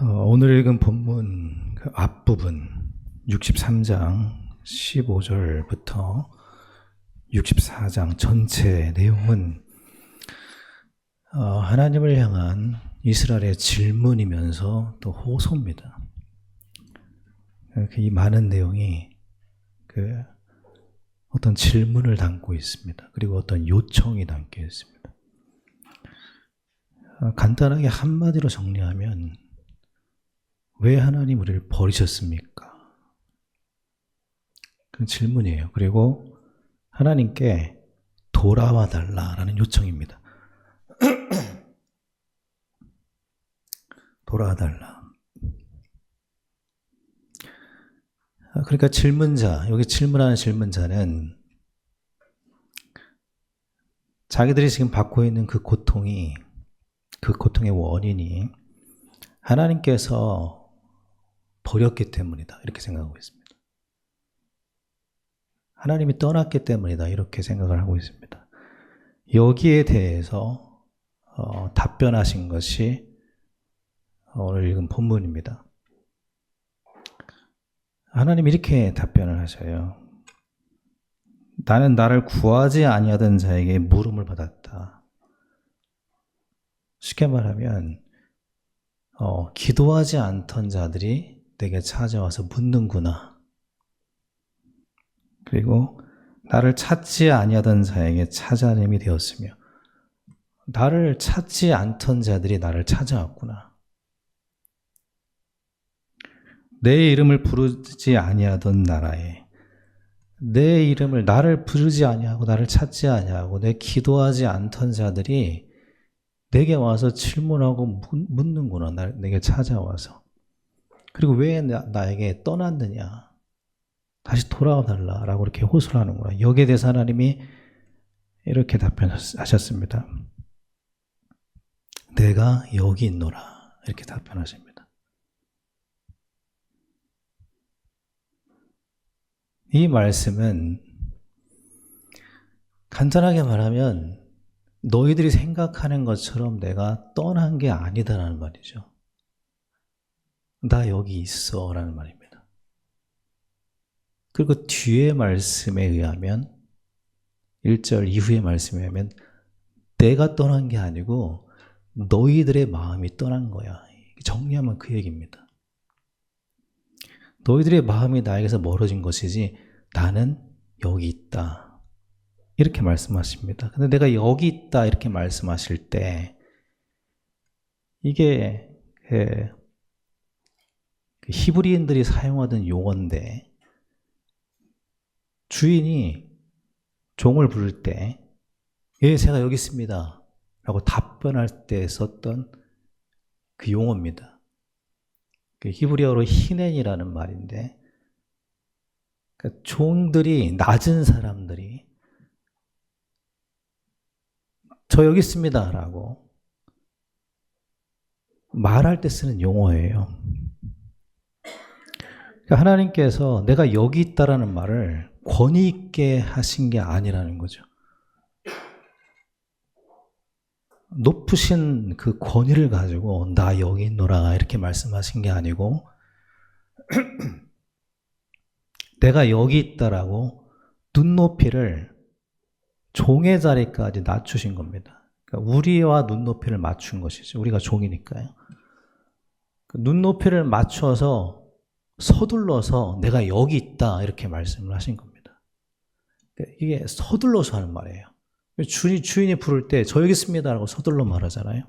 오늘 읽은 본문 그 앞부분 63장 15절부터 64장 전체 내용은 하나님을 향한 이스라엘의 질문이면서 또 호소입니다. 이 많은 내용이 어떤 질문을 담고 있습니다. 그리고 어떤 요청이 담겨 있습니다. 간단하게 한마디로 정리하면 왜 하나님 우리를 버리셨습니까? 그런 질문이에요. 그리고 하나님께 돌아와 달라라는 요청입니다. 돌아와 달라. 그러니까 질문자, 여기 질문하는 질문자는 자기들이 지금 받고 있는 그 고통의 원인이 하나님께서 버렸기 때문이다. 이렇게 생각하고 있습니다. 하나님이 떠났기 때문이다. 이렇게 생각을 하고 있습니다. 여기에 대해서 답변하신 것이 오늘 읽은 본문입니다. 하나님 이렇게 답변을 하셔요. 나는 나를 구하지 아니하던 자에게 물음을 받았다. 쉽게 말하면 기도하지 않던 자들이 내게 찾아와서 묻는구나. 그리고 나를 찾지 아니하던 자에게 찾아냄이 되었으며 나를 찾지 않던 자들이 나를 찾아왔구나. 내 이름을 부르지 아니하던 나라에 내 이름을 나를 부르지 아니하고 나를 찾지 아니하고 내 기도하지 않던 자들이 내게 와서 질문하고 묻는구나. 내게 찾아와서. 그리고 왜 나에게 떠났느냐. 다시 돌아와 달라라고 이렇게 호소를 하는구나. 여기에 대해서 하나님이 이렇게 답변하셨습니다. 내가 여기 있노라. 이렇게 답변하십니다. 이 말씀은 간단하게 말하면 너희들이 생각하는 것처럼 내가 떠난 게 아니다라는 말이죠. 나 여기 있어 라는 말입니다. 그리고 뒤의 말씀에 의하면 1절 이후의 말씀에 의하면 내가 떠난 게 아니고 너희들의 마음이 떠난 거야. 정리하면 그 얘기입니다. 너희들의 마음이 나에게서 멀어진 것이지 나는 여기 있다. 이렇게 말씀하십니다. 근데 내가 여기 있다 이렇게 말씀하실 때 이게 히브리인들이 사용하던 용어인데 주인이 종을 부를 때 예, 제가 여기 있습니다 라고 답변할 때 썼던 그 용어입니다. 그 히브리어로 히넨이라는 말인데 그러니까 종들이 낮은 사람들이 저 여기 있습니다 라고 말할 때 쓰는 용어예요. 그러니까 하나님께서 내가 여기 있다라는 말을 권위 있게 하신 게 아니라는 거죠. 높으신 그 권위를 가지고 나 여기 있노라 이렇게 말씀하신 게 아니고 내가 여기 있다라고 눈높이를 종의 자리까지 낮추신 겁니다. 그러니까 우리와 눈높이를 맞춘 것이죠. 우리가 종이니까요. 그 눈높이를 맞춰서 서둘러서 내가 여기 있다 이렇게 말씀을 하신 겁니다. 이게 서둘러서 하는 말이에요. 주인이 부를 때 저 여기 있습니다 라고 서둘러 말하잖아요.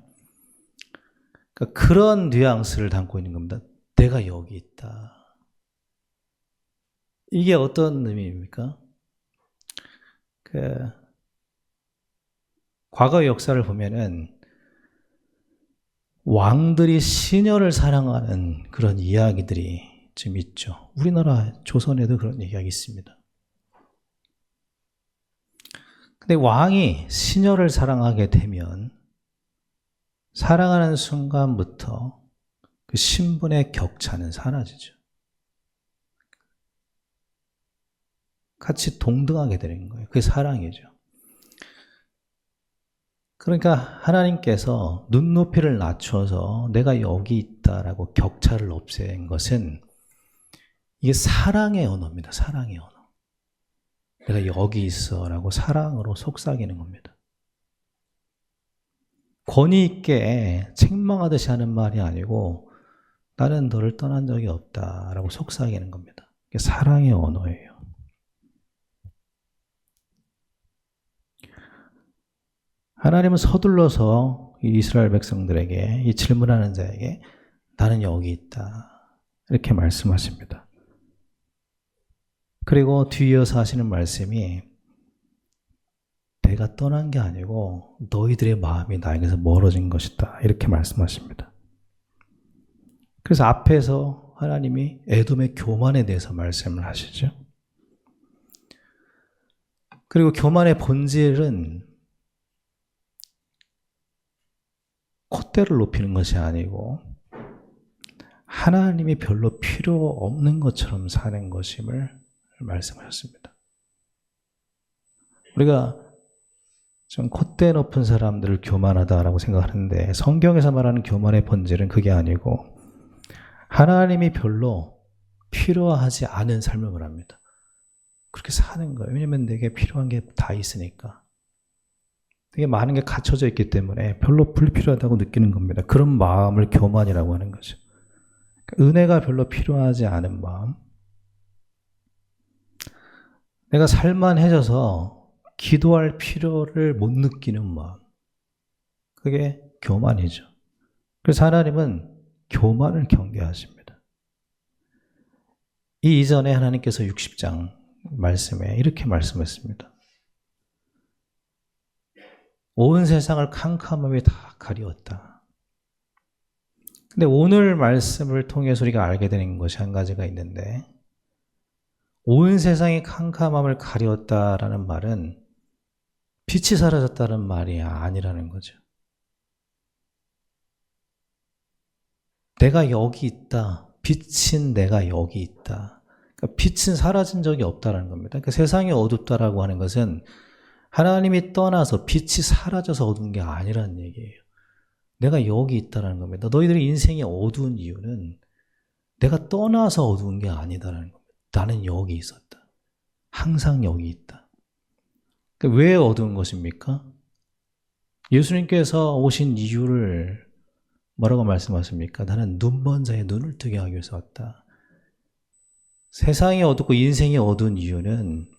그러니까 그런 뉘앙스를 담고 있는 겁니다. 내가 여기 있다. 이게 어떤 의미입니까? 과거 역사를 보면은 왕들이 시녀를 사랑하는 그런 이야기들이 좀 있죠. 우리나라 조선에도 그런 이야기 있습니다. 근데 왕이 시녀를 사랑하게 되면 사랑하는 순간부터 그 신분의 격차는 사라지죠. 같이 동등하게 되는 거예요. 그게 사랑이죠. 그러니까 하나님께서 눈높이를 낮춰서 내가 여기 있다라고 격차를 없앤 것은 이게 사랑의 언어입니다. 사랑의 언어. 내가 여기 있어라고 사랑으로 속삭이는 겁니다. 권위 있게 책망하듯이 하는 말이 아니고 나는 너를 떠난 적이 없다라고 속삭이는 겁니다. 이게 사랑의 언어예요. 하나님은 서둘러서 이스라엘 백성들에게, 이 질문하는 자에게 나는 여기 있다 이렇게 말씀하십니다. 그리고 뒤이어서 하시는 말씀이 내가 떠난 게 아니고 너희들의 마음이 나에게서 멀어진 것이다 이렇게 말씀하십니다. 그래서 앞에서 하나님이 에돔의 교만에 대해서 말씀을 하시죠. 그리고 교만의 본질은 콧대를 높이는 것이 아니고 하나님이 별로 필요 없는 것처럼 사는 것임을 말씀하셨습니다. 우리가 좀 콧대 높은 사람들을 교만하다라고 생각하는데 성경에서 말하는 교만의 본질은 그게 아니고 하나님이 별로 필요하지 않은 삶을 말합니다. 그렇게 사는 거예요. 왜냐하면 내게 필요한 게 다 있으니까. 되게 많은 게 갖춰져 있기 때문에 별로 불필요하다고 느끼는 겁니다. 그런 마음을 교만이라고 하는 거죠. 은혜가 별로 필요하지 않은 마음. 내가 살만해져서 기도할 필요를 못 느끼는 마음. 그게 교만이죠. 그래서 하나님은 교만을 경계하십니다. 이 이전에 하나님께서 60장 말씀에 이렇게 말씀했습니다. 온 세상을 캄캄함이 다 가리웠다. 근데 오늘 말씀을 통해서 우리가 알게 되는 것이 한 가지가 있는데 온 세상이 캄캄함을 가리웠다라는 말은 빛이 사라졌다는 말이 아니라는 거죠. 내가 여기 있다. 빛인 내가 여기 있다. 그러니까 빛은 사라진 적이 없다는 겁니다. 그러니까 세상이 어둡다라고 하는 것은 하나님이 떠나서 빛이 사라져서 어두운 게 아니라는 얘기예요. 내가 여기 있다는 겁니다. 너희들의 인생이 어두운 이유는 내가 떠나서 어두운 게 아니다라는 겁니다. 나는 여기 있었다. 항상 여기 있다. 그러니까 왜 어두운 것입니까? 예수님께서 오신 이유를 뭐라고 말씀하십니까? 나는 눈먼 자의 눈을 뜨게 하기 위해서 왔다. 세상이 어둡고 인생이 어두운 이유는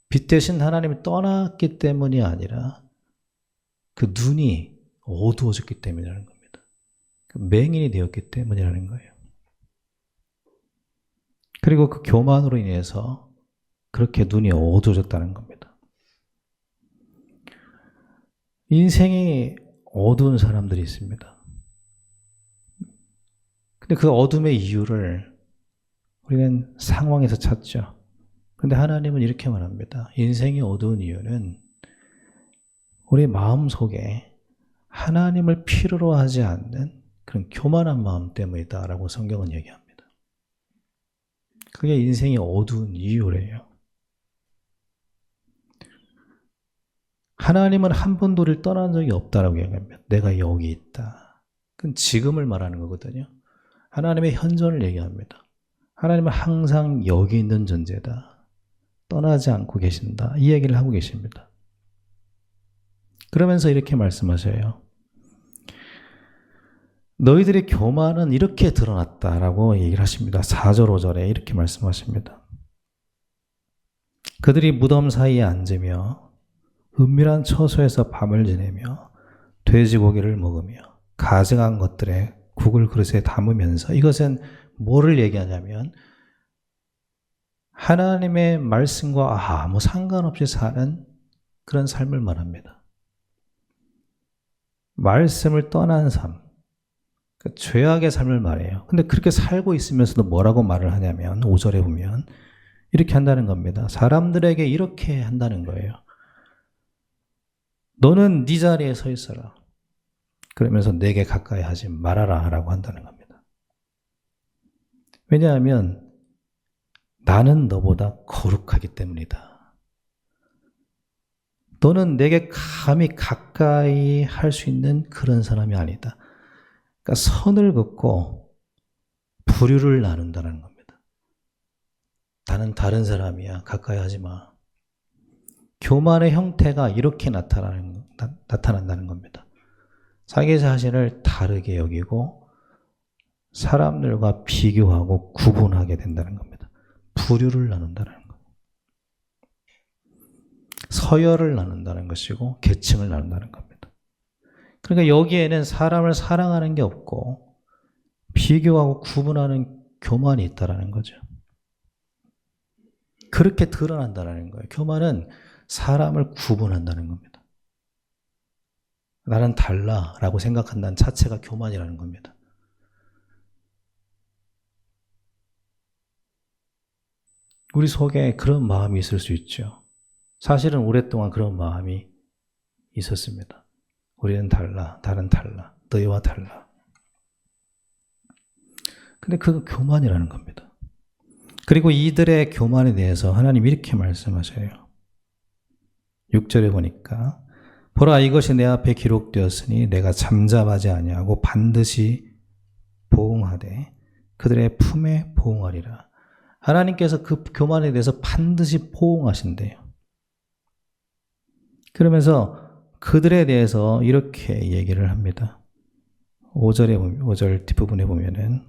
빛 대신 하나님이 떠났기 때문이 아니라 그 눈이 어두워졌기 때문이라는 겁니다. 맹인이 되었기 때문이라는 거예요. 그리고 그 교만으로 인해서 그렇게 눈이 어두워졌다는 겁니다. 인생이 어두운 사람들이 있습니다. 근데 그 어둠의 이유를 우리는 상황에서 찾죠. 근데 하나님은 이렇게 말합니다. 인생이 어두운 이유는 우리 마음속에 하나님을 필요로 하지 않는 그런 교만한 마음 때문이다라고 성경은 얘기합니다. 그게 인생이 어두운 이유래요. 하나님은 한 번도 우리를 떠난 적이 없다라고 얘기합니다. 내가 여기 있다. 그건 지금을 말하는 거거든요. 하나님의 현존을 얘기합니다. 하나님은 항상 여기 있는 존재다. 떠나지 않고 계신다. 이 얘기를 하고 계십니다. 그러면서 이렇게 말씀하셔요. 너희들의 교만은 이렇게 드러났다라고 얘기를 하십니다. 4절 5절에 이렇게 말씀하십니다. 그들이 무덤 사이에 앉으며 은밀한 처소에서 밤을 지내며 돼지고기를 먹으며 가증한 것들에 국을 그릇에 담으면서 이것은 뭐를 얘기하냐면 하나님의 말씀과 아무 상관없이 사는 그런 삶을 말합니다. 말씀을 떠난 삶, 그러니까 죄악의 삶을 말해요. 근데 그렇게 살고 있으면서도 뭐라고 말을 하냐면 5절에 보면 이렇게 한다는 겁니다. 사람들에게 이렇게 한다는 거예요. 너는 네 자리에 서 있어라. 그러면서 내게 가까이 하지 말아라 라고 한다는 겁니다. 왜냐하면 나는 너보다 거룩하기 때문이다. 너는 내게 감히 가까이 할 수 있는 그런 사람이 아니다. 그러니까 선을 긋고 부류를 나눈다는 겁니다. 나는 다른 사람이야. 가까이 하지 마. 교만의 형태가 이렇게 나타난다는 겁니다. 자기 자신을 다르게 여기고 사람들과 비교하고 구분하게 된다는 겁니다. 부류를 나눈다는 거예요. 서열을 나눈다는 것이고 계층을 나눈다는 겁니다. 그러니까 여기에는 사람을 사랑하는 게 없고 비교하고 구분하는 교만이 있다는 거죠. 그렇게 드러난다는 거예요. 교만은 사람을 구분한다는 겁니다. 나는 달라라고 생각한다는 자체가 교만이라는 겁니다. 우리 속에 그런 마음이 있을 수 있죠. 사실은 오랫동안 그런 마음이 있었습니다. 우리는 달라, 나는 달라, 너희와 달라. 근데 그건 교만이라는 겁니다. 그리고 이들의 교만에 대해서 하나님 이렇게 말씀하셔요. 6절에 보니까 보라 이것이 내 앞에 기록되었으니 내가 잠잠하지 아니하고 반드시 보응하되 그들의 품에 보응하리라. 하나님께서 그 교만에 대해서 반드시 보응하신대요. 그러면서 그들에 대해서 이렇게 얘기를 합니다. 5절 뒷부분에 보면은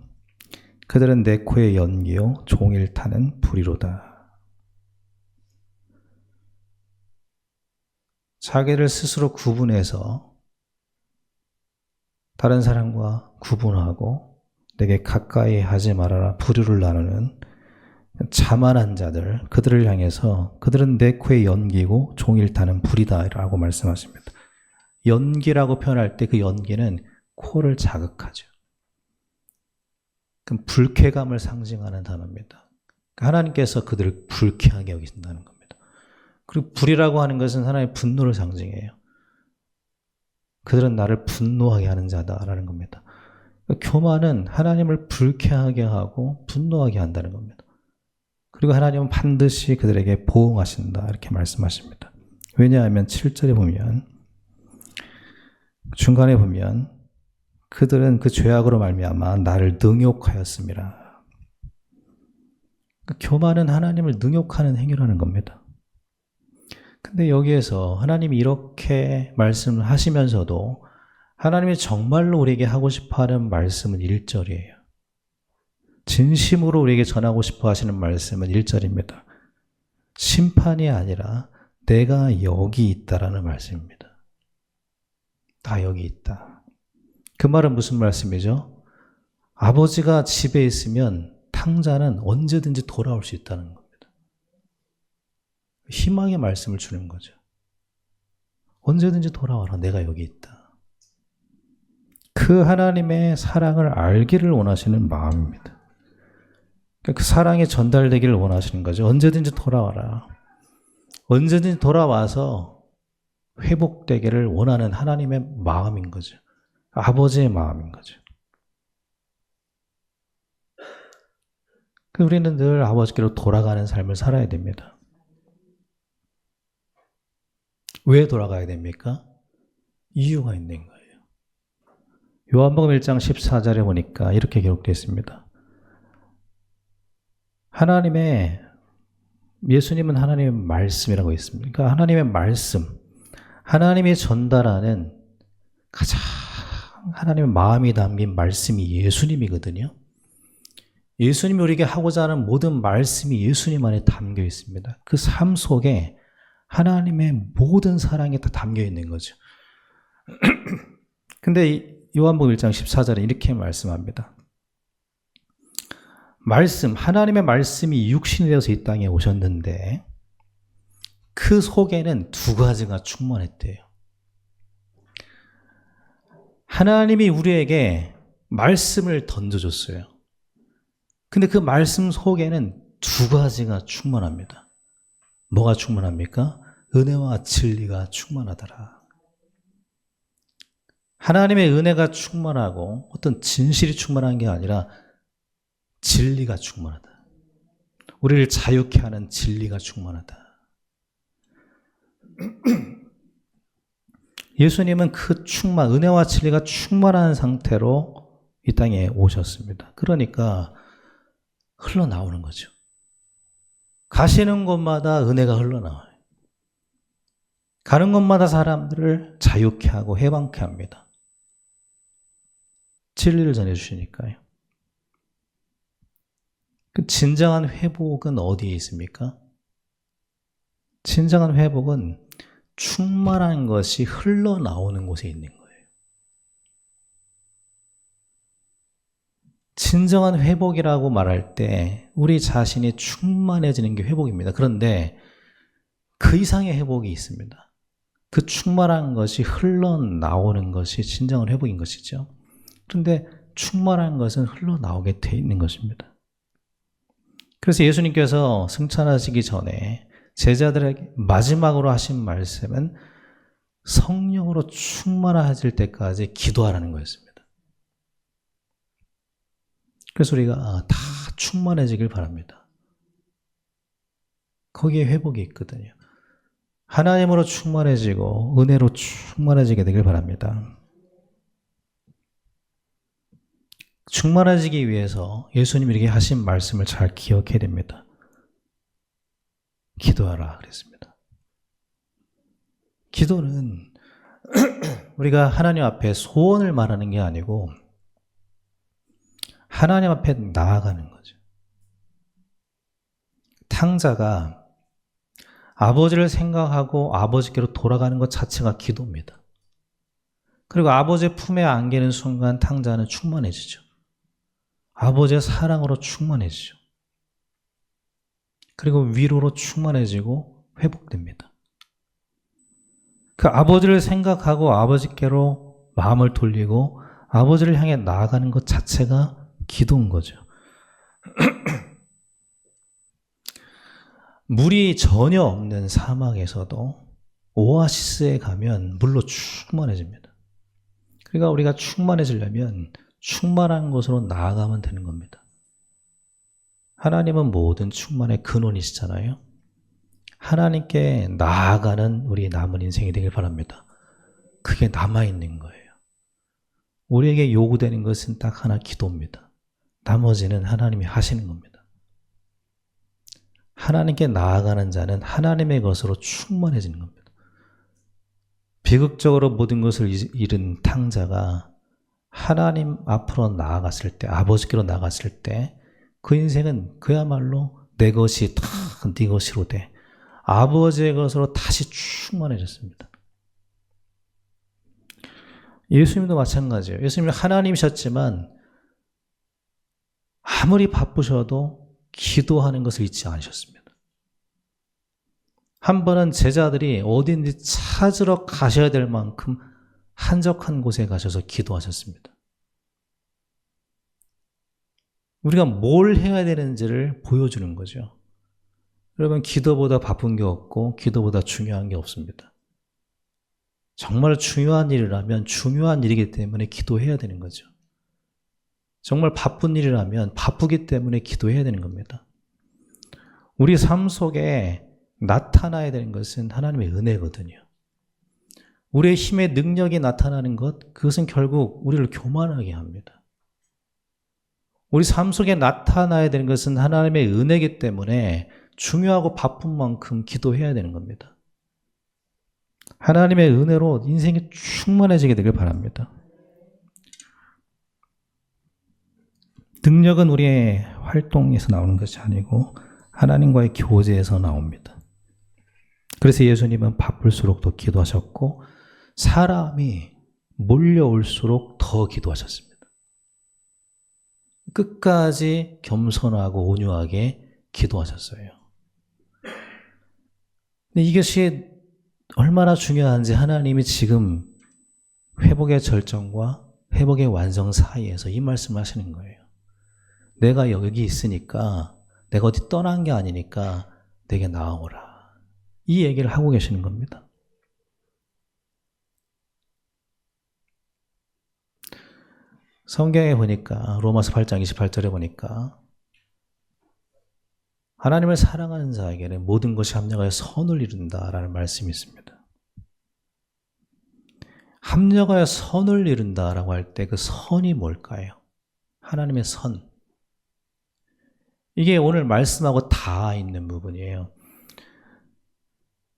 그들은 내 코에 연기요 종일 타는 불이로다. 자기를 스스로 구분해서 다른 사람과 구분하고 내게 가까이 하지 말아라 부류를 나누는 자만한 자들, 그들을 향해서 그들은 내 코에 연기고 종일 타는 불이다 라고 말씀하십니다. 연기라고 표현할 때 그 연기는 코를 자극하죠. 그럼 불쾌감을 상징하는 단어입니다. 하나님께서 그들을 불쾌하게 여기신다는 겁니다. 그리고 불이라고 하는 것은 하나님의 분노를 상징해요. 그들은 나를 분노하게 하는 자다라는 겁니다. 교만은 하나님을 불쾌하게 하고 분노하게 한다는 겁니다. 그리고 하나님은 반드시 그들에게 보응하신다 이렇게 말씀하십니다. 왜냐하면 7절에 보면 중간에 보면 그들은 그 죄악으로 말미암아 나를 능욕하였음이라. 교만은 하나님을 능욕하는 행위라는 겁니다. 근데 여기에서 하나님이 이렇게 말씀을 하시면서도 하나님이 정말로 우리에게 하고 싶어하는 말씀은 1절이에요. 진심으로 우리에게 전하고 싶어 하시는 말씀은 1절입니다. 심판이 아니라 내가 여기 있다라는 말씀입니다. 나 여기 있다. 그 말은 무슨 말씀이죠? 아버지가 집에 있으면 탕자는 언제든지 돌아올 수 있다는 겁니다. 희망의 말씀을 주는 거죠. 언제든지 돌아와라. 내가 여기 있다. 그 하나님의 사랑을 알기를 원하시는 마음입니다. 그 사랑이 전달되기를 원하시는 거죠. 언제든지 돌아와라. 언제든지 돌아와서 회복되기를 원하는 하나님의 마음인 거죠. 아버지의 마음인 거죠. 우리는 늘 아버지께로 돌아가는 삶을 살아야 됩니다. 왜 돌아가야 됩니까? 이유가 있는 거예요. 요한복음 1장 14절에 보니까 이렇게 기록되어 있습니다. 예수님은 하나님의 말씀이라고 있습니다. 그러니까 하나님의 말씀, 하나님이 전달하는 가장 하나님의 마음이 담긴 말씀이 예수님이거든요. 예수님이 우리에게 하고자 하는 모든 말씀이 예수님 안에 담겨 있습니다. 그 삶 속에 하나님의 모든 사랑이 다 담겨 있는 거죠. 근데 요한복음 1장 14절에 이렇게 말씀합니다. 하나님의 말씀이 육신이 되어서 이 땅에 오셨는데 그 속에는 두 가지가 충만했대요. 하나님이 우리에게 말씀을 던져줬어요. 근데 그 말씀 속에는 두 가지가 충만합니다. 뭐가 충만합니까? 은혜와 진리가 충만하더라. 하나님의 은혜가 충만하고 어떤 진실이 충만한 게 아니라 진리가 충만하다. 우리를 자유케 하는 진리가 충만하다. 예수님은 그 은혜와 진리가 충만한 상태로 이 땅에 오셨습니다. 그러니까 흘러나오는 거죠. 가시는 곳마다 은혜가 흘러나와요. 가는 곳마다 사람들을 자유케 하고 해방케 합니다. 진리를 전해주시니까요. 그 진정한 회복은 어디에 있습니까? 진정한 회복은 충만한 것이 흘러나오는 곳에 있는 거예요. 진정한 회복이라고 말할 때 우리 자신이 충만해지는 게 회복입니다. 그런데 그 이상의 회복이 있습니다. 그 충만한 것이 흘러나오는 것이 진정한 회복인 것이죠. 그런데 충만한 것은 흘러나오게 돼 있는 것입니다. 그래서 예수님께서 승천하시기 전에 제자들에게 마지막으로 하신 말씀은 성령으로 충만해질 때까지 기도하라는 거였습니다. 그래서 우리가 다 충만해지길 바랍니다. 거기에 회복이 있거든요. 하나님으로 충만해지고 은혜로 충만해지게 되길 바랍니다. 충만해지기 위해서 예수님이 이렇게 하신 말씀을 잘 기억해야 됩니다. 기도하라 그랬습니다. 기도는 우리가 하나님 앞에 소원을 말하는 게 아니고 하나님 앞에 나아가는 거죠. 탕자가 아버지를 생각하고 아버지께로 돌아가는 것 자체가 기도입니다. 그리고 아버지의 품에 안기는 순간 탕자는 충만해지죠. 아버지의 사랑으로 충만해지죠. 그리고 위로로 충만해지고 회복됩니다. 그 아버지를 생각하고 아버지께로 마음을 돌리고 아버지를 향해 나아가는 것 자체가 기도인 거죠. 물이 전혀 없는 사막에서도 오아시스에 가면 물로 충만해집니다. 그러니까 우리가 충만해지려면 충만한 곳으로 나아가면 되는 겁니다. 하나님은 모든 충만의 근원이시잖아요. 하나님께 나아가는 우리 남은 인생이 되길 바랍니다. 그게 남아있는 거예요. 우리에게 요구되는 것은 딱 하나, 기도입니다. 나머지는 하나님이 하시는 겁니다. 하나님께 나아가는 자는 하나님의 것으로 충만해지는 겁니다. 비극적으로 모든 것을 잃은 탕자가 하나님 앞으로 나아갔을 때, 아버지께로 나아갔을 때 그 인생은 그야말로 내 것이 다 네 것으로 돼 아버지의 것으로 다시 충만해졌습니다. 예수님도 마찬가지예요. 예수님은 하나님이셨지만 아무리 바쁘셔도 기도하는 것을 잊지 않으셨습니다. 한 번은 제자들이 어딘지 찾으러 가셔야 될 만큼 한적한 곳에 가셔서 기도하셨습니다. 우리가 뭘 해야 되는지를 보여주는 거죠. 여러분, 기도보다 바쁜 게 없고 기도보다 중요한 게 없습니다. 정말 중요한 일이라면 중요한 일이기 때문에 기도해야 되는 거죠. 정말 바쁜 일이라면 바쁘기 때문에 기도해야 되는 겁니다. 우리 삶 속에 나타나야 되는 것은 하나님의 은혜거든요. 우리의 힘의 능력이 나타나는 것, 그것은 결국 우리를 교만하게 합니다. 우리 삶 속에 나타나야 되는 것은 하나님의 은혜이기 때문에 중요하고 바쁜 만큼 기도해야 되는 겁니다. 하나님의 은혜로 인생이 충만해지게 되길 바랍니다. 능력은 우리의 활동에서 나오는 것이 아니고 하나님과의 교제에서 나옵니다. 그래서 예수님은 바쁠수록 더 기도하셨고 사람이 몰려올수록 더 기도하셨습니다. 끝까지 겸손하고 온유하게 기도하셨어요. 근데 이것이 얼마나 중요한지 하나님이 지금 회복의 절정과 회복의 완성 사이에서 이 말씀을 하시는 거예요. 내가 여기 있으니까, 내가 어디 떠난 게 아니니까 내게 나아오라. 이 얘기를 하고 계시는 겁니다. 성경에 보니까 로마서 8장 28절에 보니까 하나님을 사랑하는 자에게는 모든 것이 합력하여 선을 이룬다라는 말씀이 있습니다. 합력하여 선을 이룬다라고 할 때 그 선이 뭘까요? 하나님의 선. 이게 오늘 말씀하고 다 있는 부분이에요.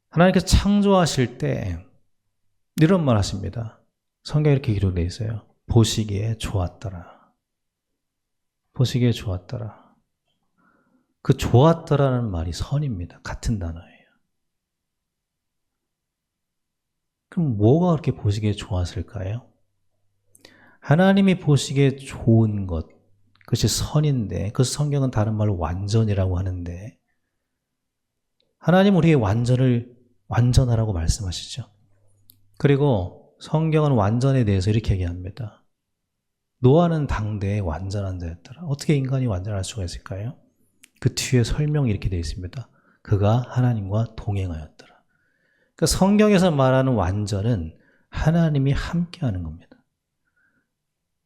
하나님께서 창조하실 때 이런 말 하십니다. 성경에 이렇게 기록되어 있어요. 보시기에 좋았더라. 보시기에 좋았더라. 그 좋았더라는 말이 선입니다. 같은 단어예요. 그럼 뭐가 그렇게 보시기에 좋았을까요? 하나님이 보시기에 좋은 것, 그것이 선인데, 그 성경은 다른 말로 완전이라고 하는데, 하나님 우리의 완전하라고 말씀하시죠. 그리고 성경은 완전에 대해서 이렇게 얘기합니다. 노아는 당대에 완전한 자였더라. 어떻게 인간이 완전할 수가 있을까요? 그 뒤에 설명이 이렇게 되어 있습니다. 그가 하나님과 동행하였더라. 그러니까 성경에서 말하는 완전은 하나님이 함께하는 겁니다.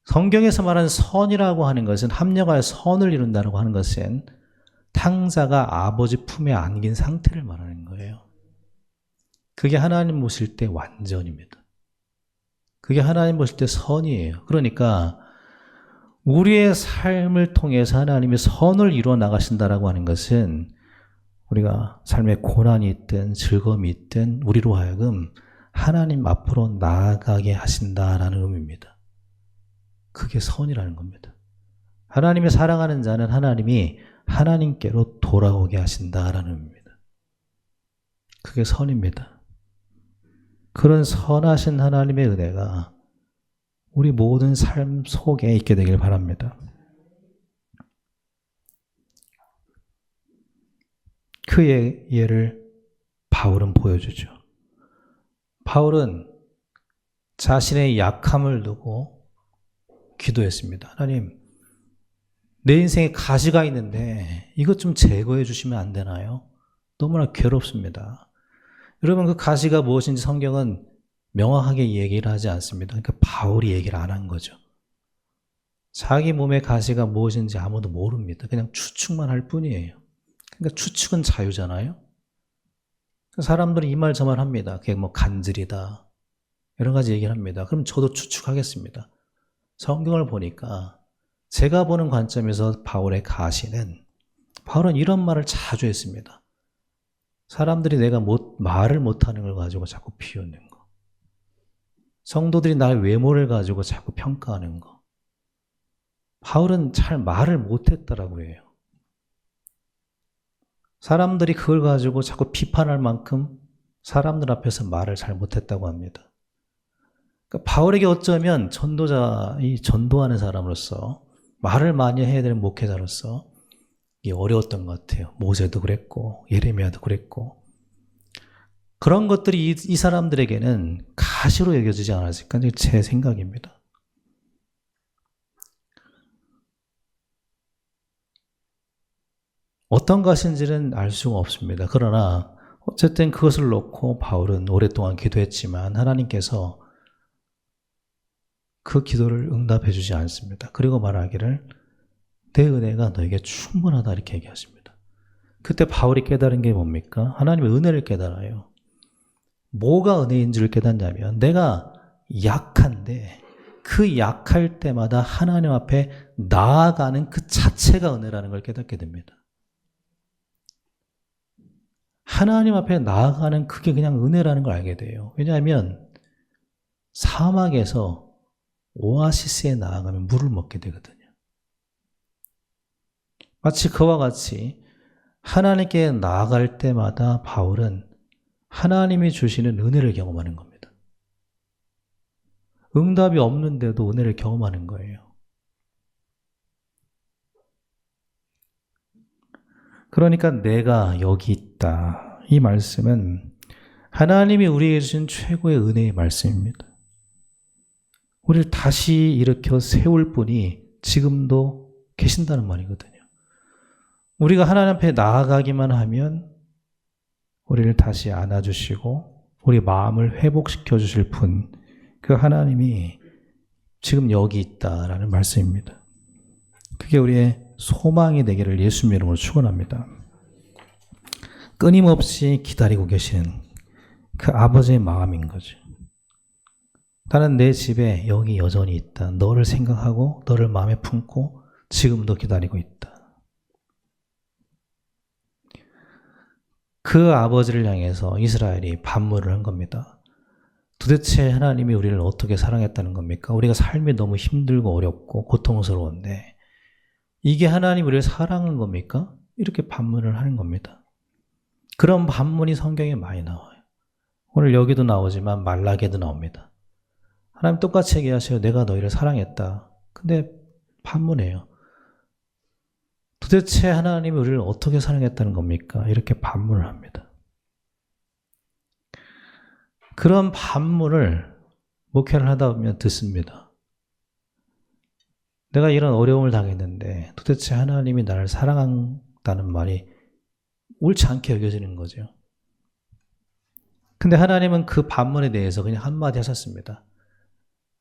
성경에서 말하는 선이라고 하는 것은 합력하여 선을 이룬다고 하는 것은 탕자가 아버지 품에 안긴 상태를 말하는 거예요. 그게 하나님 보실 때 완전입니다. 그게 하나님 보실 때 선이에요. 그러니까 우리의 삶을 통해서 하나님이 선을 이루어 나가신다라고 하는 것은 우리가 삶에 고난이 있든 즐거움이 있든 우리로 하여금 하나님 앞으로 나아가게 하신다라는 의미입니다. 그게 선이라는 겁니다. 하나님이 사랑하는 자는 하나님이 하나님께로 돌아오게 하신다라는 의미입니다. 그게 선입니다. 그런 선하신 하나님의 은혜가 우리 모든 삶 속에 있게 되길 바랍니다. 그의 예를 바울은 보여주죠. 바울은 자신의 약함을 두고 기도했습니다. 하나님, 내 인생에 가시가 있는데 이것 좀 제거해 주시면 안 되나요? 너무나 괴롭습니다. 여러분, 그 가시가 무엇인지 성경은 명확하게 얘기를 하지 않습니다. 그러니까 바울이 얘기를 안 한 거죠. 자기 몸의 가시가 무엇인지 아무도 모릅니다. 그냥 추측만 할 뿐이에요. 그러니까 추측은 자유잖아요. 사람들은 이 말 저 말 합니다. 그게 뭐 간질이다, 여러 가지 얘기를 합니다. 그럼 저도 추측하겠습니다. 성경을 보니까 제가 보는 관점에서 바울의 가시는, 바울은 이런 말을 자주 했습니다. 사람들이 내가 말을 못하는 걸 가지고 자꾸 비웃는 거, 성도들이 나의 외모를 가지고 자꾸 평가하는 거. 바울은 잘 말을 못했다라고 해요. 사람들이 그걸 가지고 자꾸 비판할 만큼 사람들 앞에서 말을 잘 못했다고 합니다. 그러니까 바울에게 어쩌면 전도하는 사람으로서, 말을 많이 해야 되는 목회자로서 어려웠던 것 같아요. 모세도 그랬고 예레미야도 그랬고, 그런 것들이 이 사람들에게는 가시로 여겨지지 않았을까, 제 생각입니다. 어떤 것인지는 알 수가 없습니다. 그러나 어쨌든 그것을 놓고 바울은 오랫동안 기도했지만 하나님께서 그 기도를 응답해 주지 않습니다. 그리고 말하기를 내 은혜가 너에게 충분하다, 이렇게 얘기하십니다. 그때 바울이 깨달은 게 뭡니까? 하나님의 은혜를 깨달아요. 뭐가 은혜인지를 깨닫냐면, 내가 약한데 그 약할 때마다 하나님 앞에 나아가는 그 자체가 은혜라는 걸 깨닫게 됩니다. 하나님 앞에 나아가는 그게 그냥 은혜라는 걸 알게 돼요. 왜냐하면 사막에서 오아시스에 나아가면 물을 먹게 되거든요. 마치 그와 같이 하나님께 나아갈 때마다 바울은 하나님이 주시는 은혜를 경험하는 겁니다. 응답이 없는데도 은혜를 경험하는 거예요. 그러니까 내가 여기 있다, 이 말씀은 하나님이 우리에게 주신 최고의 은혜의 말씀입니다. 우리를 다시 일으켜 세울 분이 지금도 계신다는 말이거든요. 우리가 하나님 앞에 나아가기만 하면 우리를 다시 안아주시고 우리 마음을 회복시켜 주실 분, 그 하나님이 지금 여기 있다라는 말씀입니다. 그게 우리의 소망이 되기를 예수님 이름으로 축원합니다. 끊임없이 기다리고 계시는 그 아버지의 마음인 거죠. 나는 내 집에 여기 여전히 있다. 너를 생각하고 너를 마음에 품고 지금도 기다리고 있다. 그 아버지를 향해서 이스라엘이 반문을 한 겁니다. 도대체 하나님이 우리를 어떻게 사랑했다는 겁니까? 우리가 삶이 너무 힘들고 어렵고 고통스러운데 이게 하나님 우리를 사랑한 겁니까? 이렇게 반문을 하는 겁니다. 그런 반문이 성경에 많이 나와요. 오늘 여기도 나오지만 말라기에도 나옵니다. 하나님 똑같이 얘기하셔요. 내가 너희를 사랑했다. 근데 반문해요. 도대체 하나님이 우리를 어떻게 사랑했다는 겁니까? 이렇게 반문을 합니다. 그런 반문을 목회를 하다 보면 듣습니다. 내가 이런 어려움을 당했는데 도대체 하나님이 나를 사랑한다는 말이 옳지 않게 여겨지는 거죠. 근데 하나님은 그 반문에 대해서 그냥 한마디 하셨습니다.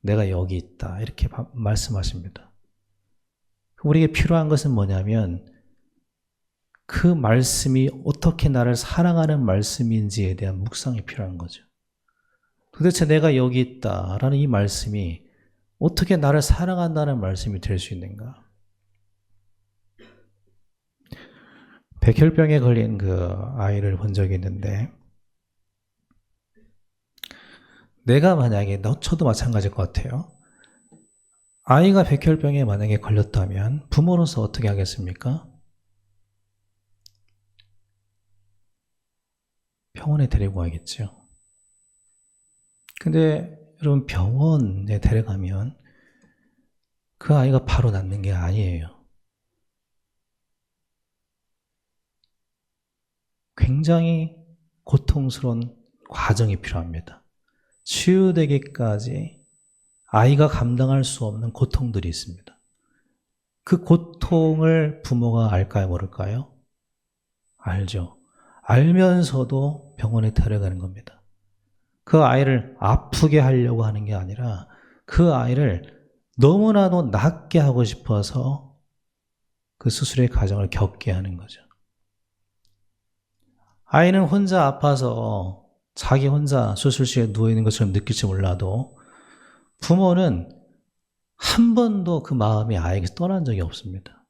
내가 여기 있다. 이렇게 말씀하십니다. 우리에게 필요한 것은 뭐냐면 그 말씀이 어떻게 나를 사랑하는 말씀인지에 대한 묵상이 필요한 거죠. 도대체 내가 여기 있다라는 이 말씀이 어떻게 나를 사랑한다는 말씀이 될 수 있는가? 백혈병에 걸린 그 아이를 본 적이 있는데 내가 만약에 저도 마찬가지일 것 같아요. 아이가 백혈병에 만약에 걸렸다면 부모로서 어떻게 하겠습니까? 병원에 데리고 가겠죠. 근데 여러분 병원에 데려가면 그 아이가 바로 낫는 게 아니에요. 굉장히 고통스러운 과정이 필요합니다. 치유되기까지 아이가 감당할 수 없는 고통들이 있습니다. 그 고통을 부모가 알까요, 모를까요? 알죠. 알면서도 병원에 데려가는 겁니다. 그 아이를 아프게 하려고 하는 게 아니라 그 아이를 너무나도 낫게 하고 싶어서 그 수술의 과정을 겪게 하는 거죠. 아이는 혼자 아파서 자기 혼자 수술실에 누워있는 것처럼 느낄지 몰라도 부모는 한 번도 그 마음이 아이에게 떠난 적이 없습니다.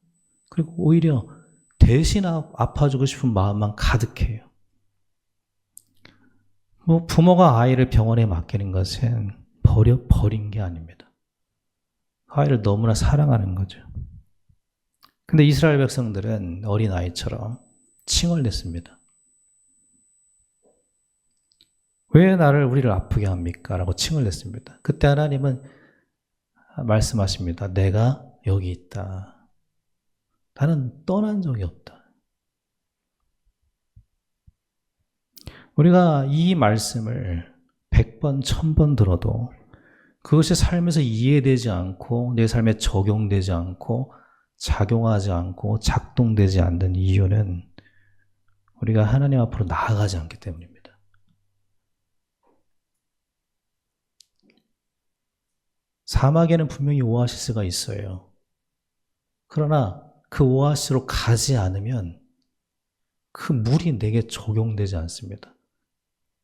그리고 오히려 대신 아파주고 싶은 마음만 가득해요. 부모가 아이를 병원에 맡기는 것은 버린 게 아닙니다. 아이를 너무나 사랑하는 거죠. 근데 이스라엘 백성들은 어린아이처럼 칭얼댔습니다. 왜 우리를 아프게 합니까? 라고 칭얼댔습니다. 그때 하나님은 말씀하십니다. 내가 여기 있다. 나는 떠난 적이 없다. 우리가 이 말씀을 100번, 1000번 들어도 그것이 삶에서 이해되지 않고 내 삶에 적용되지 않고 작용하지 않고 작동되지 않는 이유는 우리가 하나님 앞으로 나아가지 않기 때문입니다. 사막에는 분명히 오아시스가 있어요. 그러나 그 오아시스로 가지 않으면 그 물이 내게 적용되지 않습니다.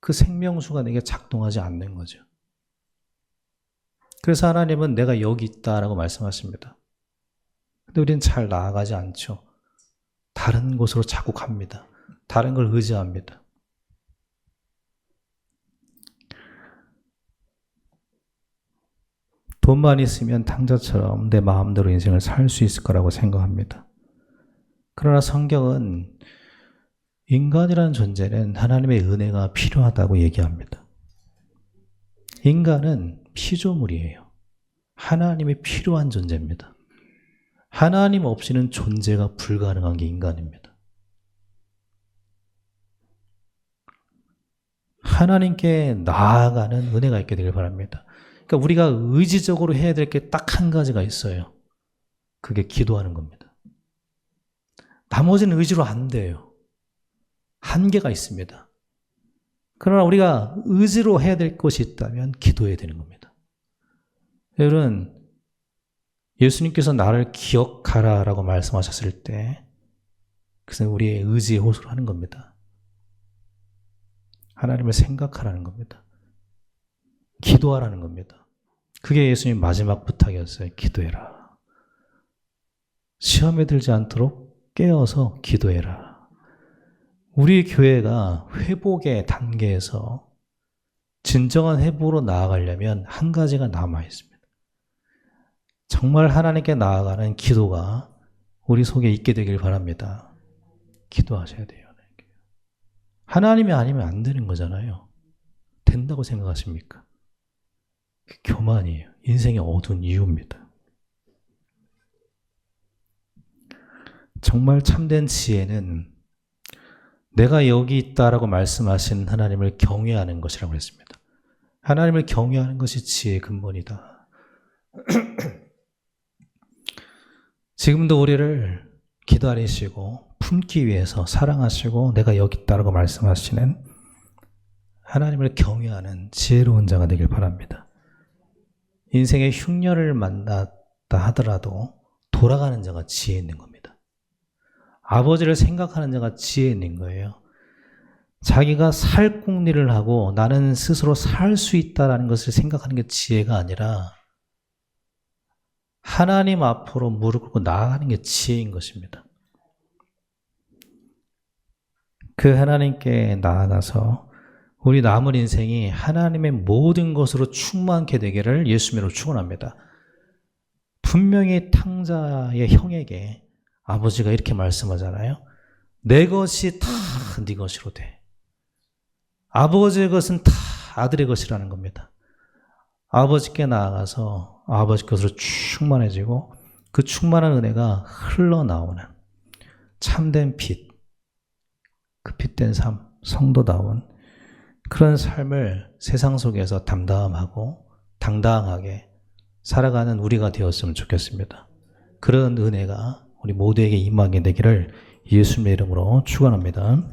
그 생명수가 내게 작동하지 않는 거죠. 그래서 하나님은 내가 여기 있다라고 말씀하십니다. 근데 우리는 잘 나아가지 않죠. 다른 곳으로 자꾸 갑니다. 다른 걸 의지합니다. 돈만 있으면 탕자처럼 내 마음대로 인생을 살 수 있을 거라고 생각합니다. 그러나 성경은 인간이라는 존재는 하나님의 은혜가 필요하다고 얘기합니다. 인간은 피조물이에요. 하나님이 필요한 존재입니다. 하나님 없이는 존재가 불가능한 게 인간입니다. 하나님께 나아가는 은혜가 있게 되길 바랍니다. 그러니까 우리가 의지적으로 해야 될 게 딱 한 가지가 있어요. 그게 기도하는 겁니다. 나머지는 의지로 안 돼요. 한계가 있습니다. 그러나 우리가 의지로 해야 될 것이 있다면 기도해야 되는 겁니다. 여러분, 예수님께서 나를 기억하라 라고 말씀하셨을 때 그것은 우리의 의지에 호소를 하는 겁니다. 하나님을 생각하라는 겁니다. 기도하라는 겁니다. 그게 예수님 마지막 부탁이었어요. 기도해라. 시험에 들지 않도록 깨어서 기도해라. 우리 교회가 회복의 단계에서 진정한 회복으로 나아가려면 한 가지가 남아 있습니다. 정말 하나님께 나아가는 기도가 우리 속에 있게 되길 바랍니다. 기도하셔야 돼요. 하나님이 아니면 안 되는 거잖아요. 된다고 생각하십니까? 교만이에요. 인생의 어두운 이유입니다. 정말 참된 지혜는 내가 여기 있다라고 말씀하신 하나님을 경외하는 것이라고 했습니다. 하나님을 경외하는 것이 지혜의 근본이다. 지금도 우리를 기다리시고 품기 위해서 사랑하시고 내가 여기 있다라고 말씀하시는 하나님을 경외하는 지혜로운 자가 되길 바랍니다. 인생의 흉년을 만났다 하더라도 돌아가는 자가 지혜 있는 겁니다. 아버지를 생각하는 자가 지혜 있는 거예요. 자기가 살 궁리를 하고 나는 스스로 살 수 있다는 것을 생각하는 게 지혜가 아니라 하나님 앞으로 무릎 꿇고 나아가는 게 지혜인 것입니다. 그 하나님께 나아가서 우리 남은 인생이 하나님의 모든 것으로 충만케 되기를 예수님으로 축원합니다. 분명히 탕자의 형에게 아버지가 이렇게 말씀하잖아요. 내 것이 다 네 것으로 돼. 아버지의 것은 다 아들의 것이라는 겁니다. 아버지께 나아가서 아버지 것으로 충만해지고 그 충만한 은혜가 흘러나오는 참된 빛, 그 빛된 삶, 성도다운 그런 삶을 세상 속에서 담담하고 당당하게 살아가는 우리가 되었으면 좋겠습니다. 그런 은혜가 우리 모두에게 임하게 되기를 예수님의 이름으로 축원합니다.